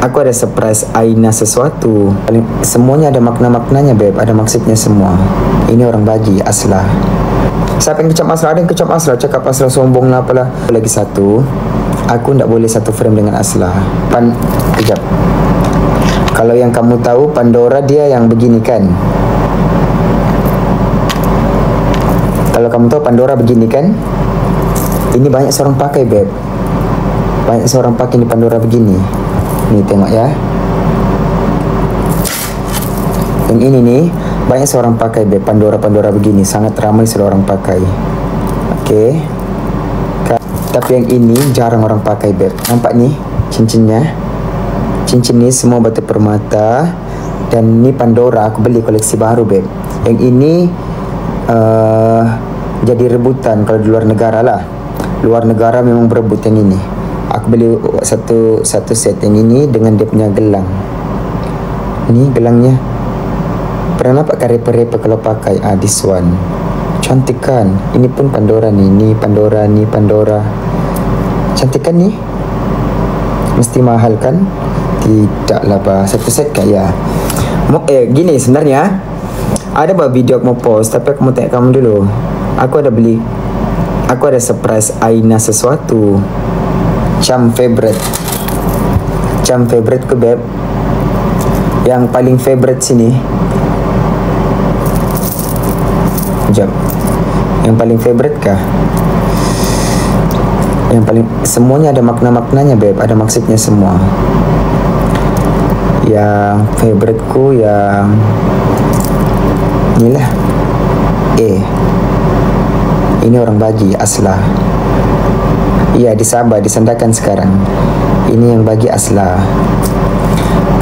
Aku ada surprise Aina sesuatu. Semuanya ada makna-maknanya, beb. Ada maksudnya semua. Ini orang bagi Aslah. Siapa yang kecap Aslah? Ada yang kecap Aslah. Cakap Aslah sombong lah apalah. Lagi satu, aku tak boleh satu frame dengan Aslah. Kejap. Kalau yang kamu tahu, Pandora dia yang begini kan? Kalau kamu tahu Pandora begini kan? Ini banyak seorang pakai, beb. Banyak seorang pakai ni Pandora begini. Ni tengok ya. Yang ini nih banyak seorang pakai, beb. Pandora begini sangat ramai seorang pakai. Okey. Tapi yang ini jarang orang pakai, beb. Nampak nih cincinnya. Cincin ni semua batu permata. Dan ni Pandora aku beli koleksi baru, beb. Yang ini jadi rebutan kalau di luar negara lah. Luar negara memang berebut yang ini. Aku beli satu set yang ini dengan dia punya gelang. Ni gelangnya. Pernah nampak kan rapper-rapper kalau pakai? This one. Cantik kan? Ini pun Pandora ni. Ni Pandora. Cantik kan ni? Mesti mahal kan? Tidaklah bah. Satu set kan ya. Gini sebenarnya. Ada bah video aku mau post. Tapi aku mau tanya kamu dulu. Aku ada surprise Aina sesuatu. Cam favorite ke, beb. Yang paling favorite sini. Sekejap. Yang paling favorite kah? Yang paling, semuanya ada makna-maknanya, beb. Ada maksudnya semua. Yang favoriteku yang inilah. Ini orang bagi Aslah. Iya, di Sabah disandarkan sekarang. Ini yang bagi Aslah.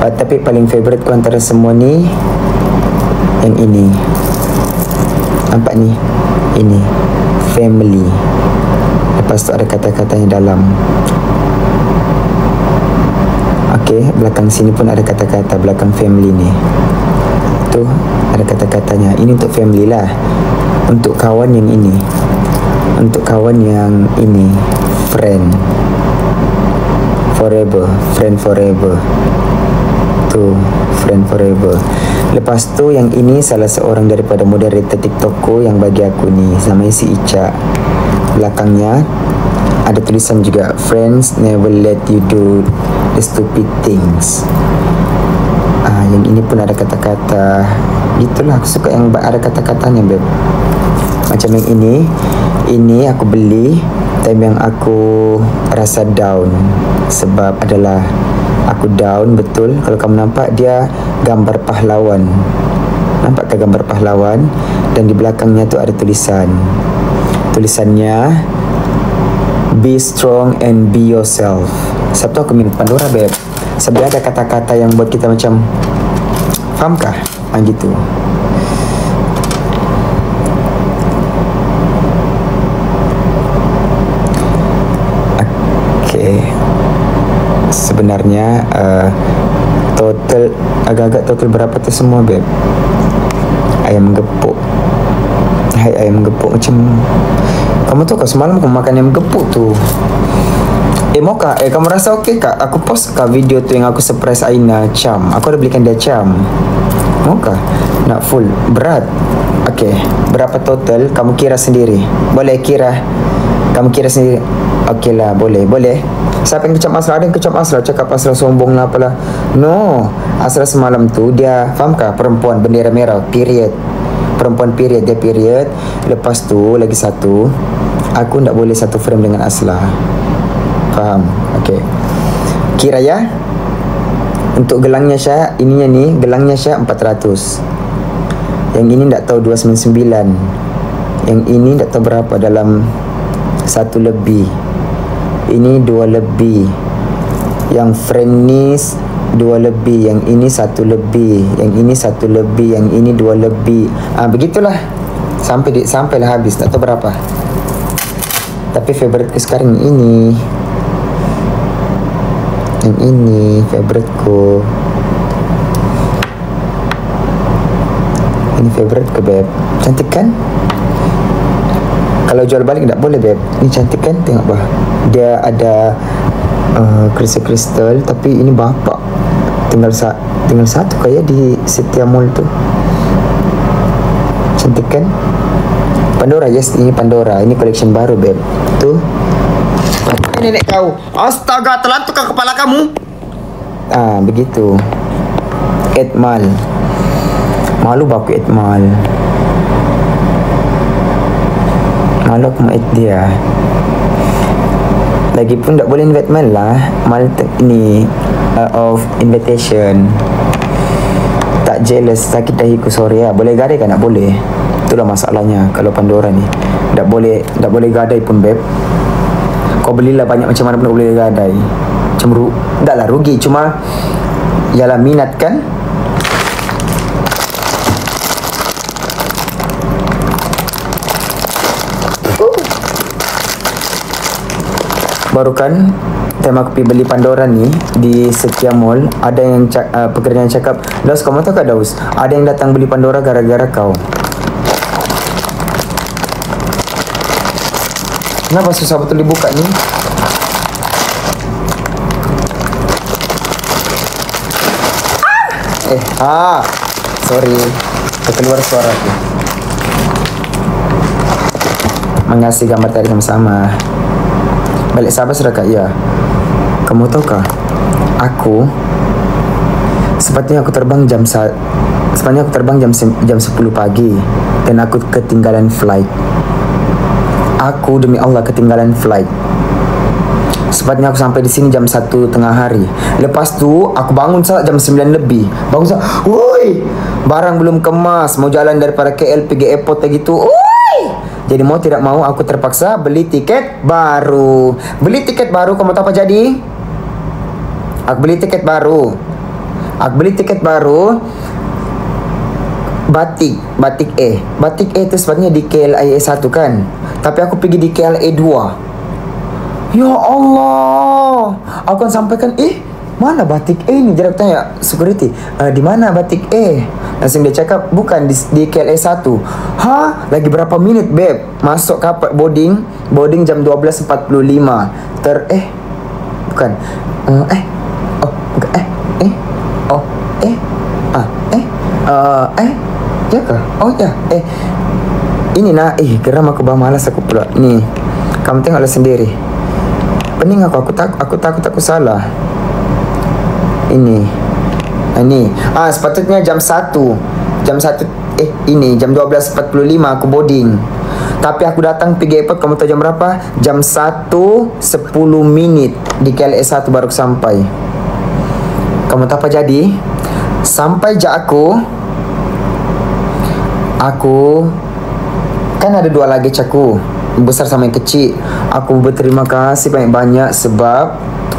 Tapi paling favorite ku antara semua ni yang ini. Nampak ni? Ini family. Lepas tu ada kata-katanya dalam. Okey, belakang sini pun ada kata-kata belakang family ni. Tu ada kata-katanya. Ini untuk family lah. Untuk kawan yang ini. Untuk kawan yang ini. Friend forever. Tu friend forever. Lepas tu yang ini salah seorang daripada moderator TikTokku yang bagi aku ni, namanya si Ica. Belakangnya ada tulisan juga, friends never let you do the stupid things. Yang ini pun ada kata-kata. Gitulah, aku suka yang ada kata-katanya, beb. Macam yang ini aku beli time yang aku rasa down. Sebab adalah aku down betul. Kalau kamu nampak, dia gambar pahlawan. Nampak ke gambar pahlawan? Dan di belakangnya tu ada tulisan. Tulisannya, be strong and be yourself. Sebab tu aku minat Pandora, beb. Sebab ada kata-kata yang buat kita macam, faham kah? Gitu. Sebenarnya total agak-agak total berapa tu semua, beb? Ayam gepuk. Hai, ayam gepuk macam kamu tahu kah semalam aku makan ayam gepuk tu. Moka, kamu rasa okey kak? Aku post kah video tu yang aku surprise Aina cam. Aku ada belikan dia cam. Moka, nak full berat. Okey, berapa total? Kamu kira sendiri. Boleh kira? Kamu kira sendiri. Okey lah, boleh. Siapa yang kecap Aslah? Ada yang kecap Aslah. Cakap Aslah sombong lah apalah. No, Aslah semalam tu dia, faham kah? Perempuan bendera merah, period. Perempuan period, dia period. Lepas tu lagi satu, aku tak boleh satu frame dengan Aslah. Faham? Okey. Kira ya. Untuk gelangnya Syah, ininya ni, gelangnya Syah 400. Yang ini tak tahu 299. Yang ini tak tahu berapa, dalam 1 lebih. Ini 2 lebih. Yang frame ni 2 lebih. Yang ini 1 lebih. Yang ini 1 lebih. Yang ini 2 lebih. Begitulah. Sampailah habis. Tak tahu berapa. Tapi favourite sekarang ini. Yang ini favouriteku. Ini favourite ke, beb? Cantik kan? Kalau jual balik tak boleh, beb. Ini cantik kan? Tengok bah. Dia ada kristal, tapi ini bapak tinggal satu kayak di Setia Mall tu. Cantik kan? Pandora, yes, ini Pandora. Ini collection baru, beb. Tuh. Nenek kau. Astaga, terlantukah kepala kamu? Begitu. Etmal. Malu baku Etmal. Malu aku mau dia. Lagipun tak boleh invite mal lah. Mal ini of invitation. Tak jealous, sakit dahiku, sorry ya. Boleh gadai kan? Tak boleh. Itulah masalahnya kalau Pandora ni. Tak boleh gadai pun, beb. Kau belilah banyak macam mana pun boleh gadai. Macam tak lah rugi, cuma ialah minat kan. Baru kan time aku pergi beli Pandora ni di Setia Mall, ada yang pekerja yang cakap, Daus, kamu tahu tak Daus, ada yang datang beli Pandora gara-gara kau. Kenapa susah betul dibuka ni? Sorry, keluar suara aku. Mengasih gambar tadi sama-sama. Balik sahabat sudah kak, ya. Kamu tahu kah? Sepatutnya aku terbang jam 10 pagi dan aku ketinggalan flight. Aku demi Allah ketinggalan flight. Sepatutnya aku sampai di sini jam 1 tengah hari. Lepas tu aku bangun saat jam 9 lebih. Bangun saat, woi, barang belum kemas, mau jalan daripada KL pergi airport lagi tu. Jadi mau tidak mau aku terpaksa beli tiket baru. Kamu tahu apa jadi? Aku beli tiket baru. Batik A. Batik A itu sebabnya di KLIA 1 kan. Tapi aku pergi di KLIA 2. Ya Allah. Aku akan sampaikan, mana batik A ni? Jadi aku tanya security, di mana batik A? Langsung dia cakap, bukan di KLA 1. Lagi berapa minit, beb? Masuk kapal boarding jam 12.45. Bukan. Ya kah? Oh ya. Ini nak, geram aku, malas aku pula. Ni, kamu tengoklah sendiri. Pening aku takut aku salah. Ini sepatutnya jam 1 ini jam 12.45 aku boarding. Tapi aku datang pergi airport, kamu tahu jam berapa? Jam 1.10 di KLA 1 baru sampai. Kamu tahu apa jadi? Sampai je aku kan ada 2 luggage aku, besar sama yang kecil. Aku berterima kasih banyak-banyak sebab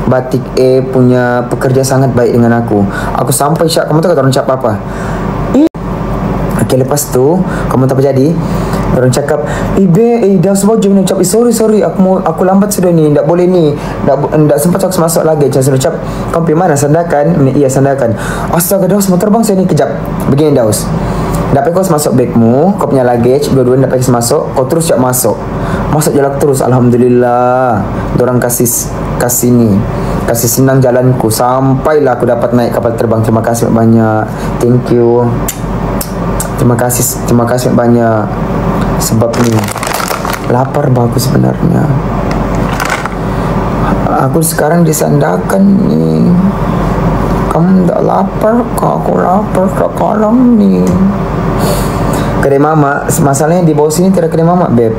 Batik A punya pekerja sangat baik dengan aku. Aku sampai syak, kamu tahu kata orang cakap apa? Okay, lepas tu kamu tahu apa jadi? Orang cakap, dah sebab je ucap, sorry, aku lambat sudah ni, tak boleh ni, tak sempat aku masuk lagi. Macam sudah ucap, kau pergi mana? Sandakan? Iya, Sandakan. Astaga, Daus, mau terbang saya ni, kejap. Begini, Daus, dapat kau masuk bagmu, kau punya luggage, dua-dua dapat masuk, kau terus siap masuk jalan terus. Alhamdulillah, dorang kasih senang jalanku, sampailah aku dapat naik kapal terbang. Terima kasih banyak, thank you, terima kasih banyak. Sebab ni lapar bagus sebenarnya. Aku sekarang di Sandakan ni. Kamu tak lapar kah? Aku lapar sekarang ni. Kedai mama, masalahnya di bawah sini tidak kedai mama, beb.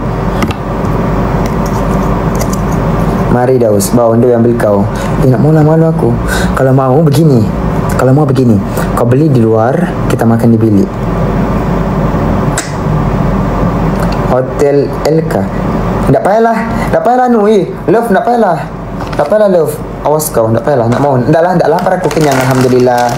Mari Daus, bawa dia ambil kau. Nak malu aku. Kalau mau begini, kau beli di luar, kita makan di bilik. Hotel Elka. Tak payahlah Nui. Love, tak payahlah love. Awas kau, tak payahlah. Nak lapar aku, kenyang alhamdulillah.